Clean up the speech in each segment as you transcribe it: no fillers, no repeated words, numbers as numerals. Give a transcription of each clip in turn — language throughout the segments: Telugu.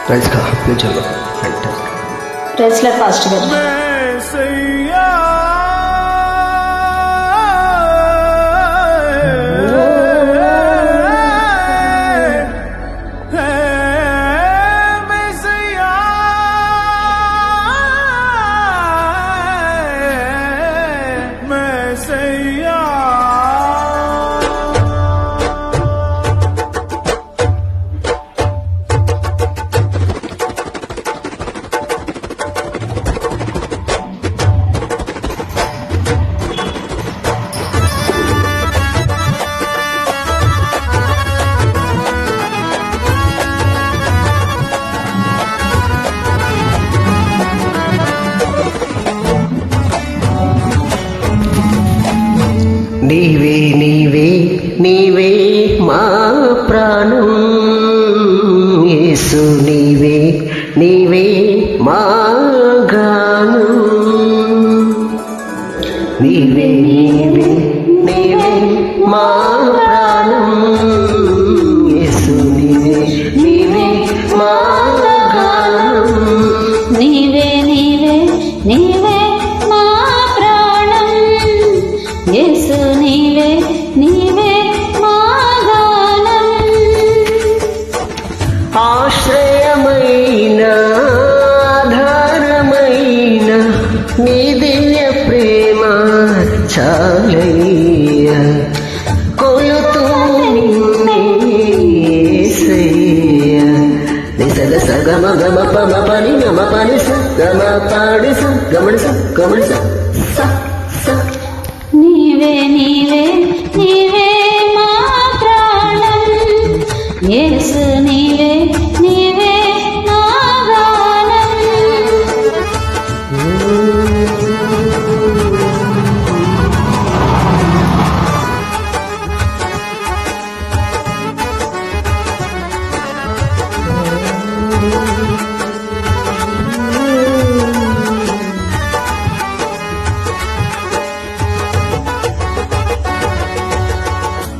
ప్రైజ్ గా ఫ్యూచర్లో ప్రైజ్లా ఫాస్ట్ గారు. నీవే నీవే నీవే మా ప్రాణం యేసు, నీవే నీవే మా గానం. నీవే నీవే నీవే మా ప్రాణం యేసు, నీవే నీవే మా గానం. నీవే నీవే నీవే మా ప్రాణం యేసు, నీవే నీవే మా గానం. ఆశ్రయమైన ఆధారమైన నీ దివ్య ప్రేమ చాలయ్యా, కొలుతూ నిన్నే యేసయ్యా. నిసద సగమ గమ పమ పని గమ పని స గమ పాడి స గమని స గమని స స స. నీవే నీవే నీవే మా ప్రాణం యేసు, నీవే నీవే మా గానం.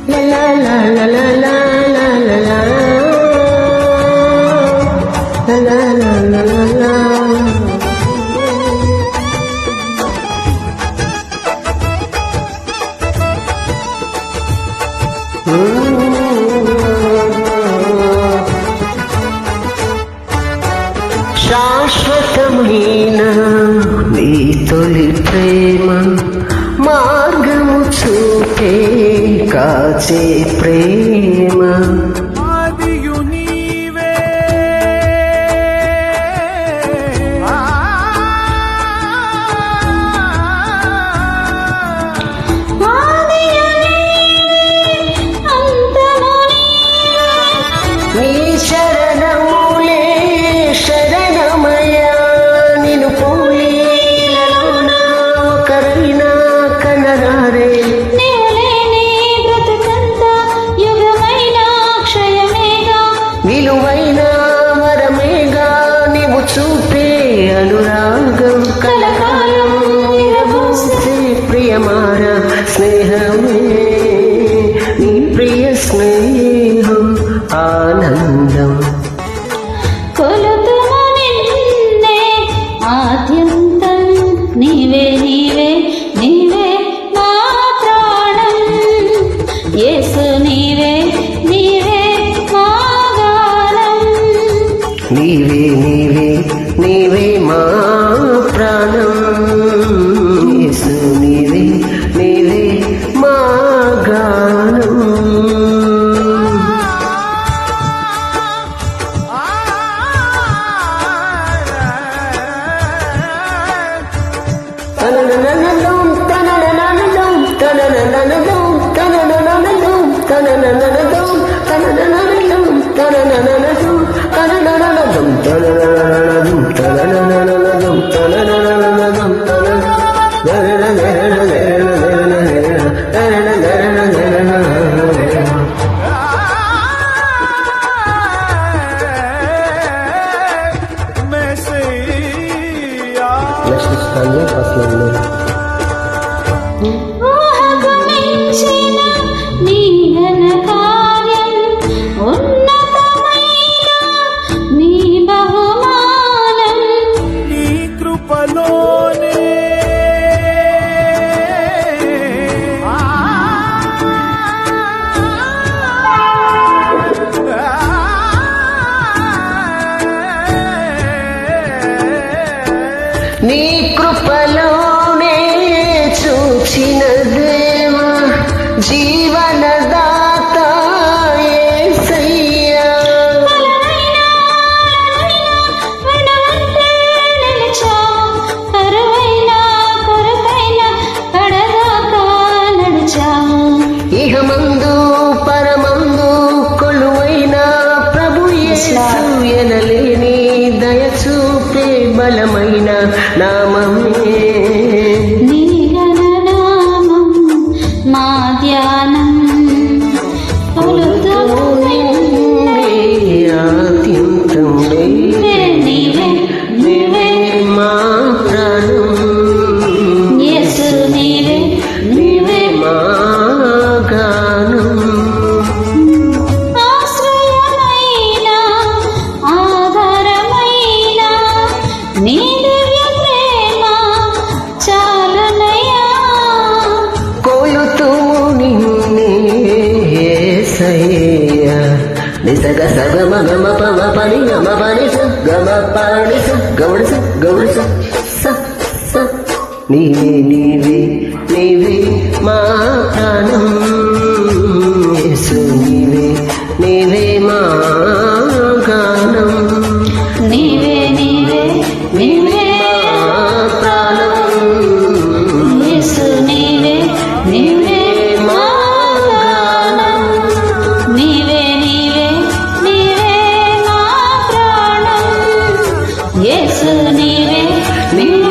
La la la la la la la la la la la la la. శాశ్వతమైన నీ తొలి ప్రేమ మార్గము చూపే కాచే ప్రేమ. ఆదియు నీవే ఆదియు నీవే, అంతము నీవే. నీ శరణములే శరణమయ్యా, నిన్ను పోలీలలోన ఒకరైనా కనరారే. నీవులేని బ్రతుకంతా యుగమైన క్షయమేగా, విలువైన వరమేగా నీవు చూపే అనురాగం కలకాలం నిరబోసే ప్రియమార స్నేహమే. నీ ప్రియ స్నేహం ఆనందం. కొలుతుము నిన్నే ఆద్యంతం. నీవే నీవే నీవే మా ప్రాణం యేసు, నీవే నీవే మా గానం. నీవే నీవే నీవే మా ప్రాణం యేసు, నీవే నీవే మా గానం. తనననననం తనననననం తనననననం తనననననం తనననననం తనననననం తనననననం తనననననం తనననననం తనననననం తనననననం మెస్సియా. నెక్స్ట్ స్థానం ఫస్ట్ లైన్లో ఊహకు మించిన నీ ఘన కార్యం, ఉన్నతమైన నీ బలమైన నామమే నీ గణనామం మా ధ్యానం పలుకుము అత్యంతం నీవే నీవే నీవే మా ప్రాణం యేసు నీవే నీవే మా గానం ఆశ్రయమైన ఆధారమైన నీ దివ్య ప్రేమ చాలునయ్యా కోలుతుము నిన్నే యేసయ్యా నిసగ సగ మగ మప మపని గమ పని స గమ పాడి స గౌడి స గౌడి స స స నీవే నీవే నీవే మా ప్రాణం యేసు నీవే నీవే మా గానం నీవే నీవే నీవే మా ప్రాణం యేసు నీవే నీవే మా గానం నీవే నీవే నీవే మా ప్రాణం యేసు నీవే నీవే